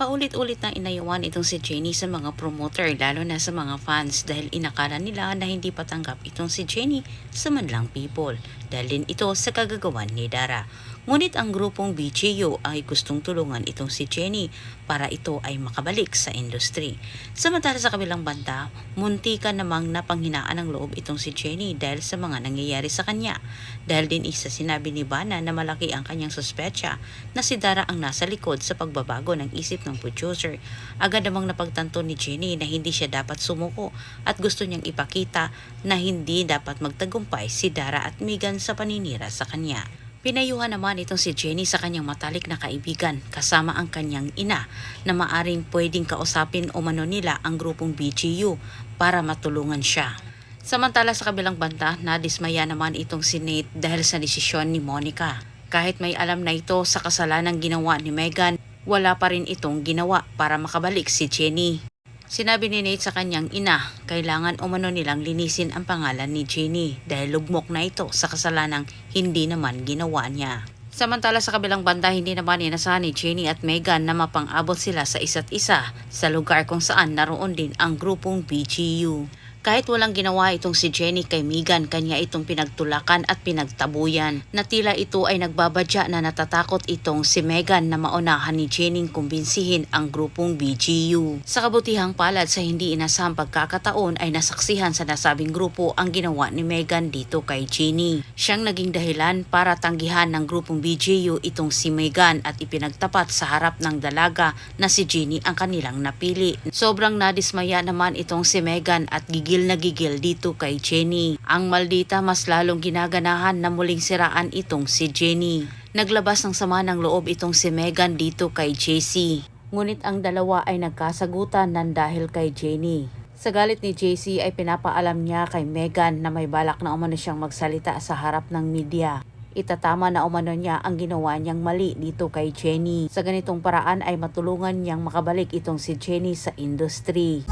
Paulit-ulit na inayawan itong si Jennie sa mga promoter lalo na sa mga fans dahil inakala nila na hindi patanggap itong si Jennie sa manlang people dahil din ito sa kagagawan ni Dara. Ngunit ang grupong BGU ay gustong tulungan itong si Jennie para ito ay makabalik sa industry. Samantala sa kabilang banda, muntikan namang napanghinaan ng loob itong si Jennie dahil sa mga nangyayari sa kanya. Dahil din isa sinabi ni Bana na malaki ang kanyang suspecha na si Dara ang nasa likod sa pagbabago ng isip ng producer. Agad namang napagtanto ni Jennie na hindi siya dapat sumuko at gusto niyang ipakita na hindi dapat magtagumpay si Dara at Megan sa paninira sa kanya. Pinayuhan naman itong si Jennie sa kanyang matalik na kaibigan kasama ang kanyang ina na maaring pwedeng kausapin o mano nila ang grupong BGU para matulungan siya. Samantala sa kabilang banda, nadismaya naman itong si Nate dahil sa desisyon ni Monica. Kahit may alam na ito sa kasalanang ginawa ni Megan, wala pa rin itong ginawa para makabalik si Jennie. Sinabi ni Nate sa kanyang ina, kailangan umano nilang linisin ang pangalan ni Jennie dahil lugmok na ito sa kasalanang hindi naman ginawa niya. Samantala sa kabilang banda, hindi naman inasahan ni Jennie at Megan na mapang-abot sila sa isa't isa sa lugar kung saan naroon din ang grupong BGU. Kahit walang ginawa itong si Jennie kay Megan, kanya itong pinagtulakan at pinagtabuyan na tila ito ay nagbabadya na natatakot itong si Megan na maunahan ni Jennie kumbinsihin ang grupong BGU. Sa kabutihang palad sa hindi inasahang pagkakataon ay nasaksihan sa nasabing grupo ang ginawa ni Megan dito kay Jennie. Siyang naging dahilan para tanggihan ng grupong BGU itong si Megan at ipinagtapat sa harap ng dalaga na si Jennie ang kanilang napili. Sobrang nadismaya naman itong si Megan at gigil na gigil dito kay Jennie. Ang maldita mas lalong ginaganahan na muling siraan itong si Jennie. Naglabas ng sama ng loob itong si Megan dito kay JC. Ngunit ang dalawa ay nagkasagutan ng dahil kay Jennie. Sa galit ni JC ay pinapaalam niya kay Megan na may balak na umano siyang magsalita sa harap ng media. Itatama na umano niya ang ginawa niyang mali dito kay Jennie. Sa ganitong paraan ay matulungan niyang makabalik itong si Jennie sa industry.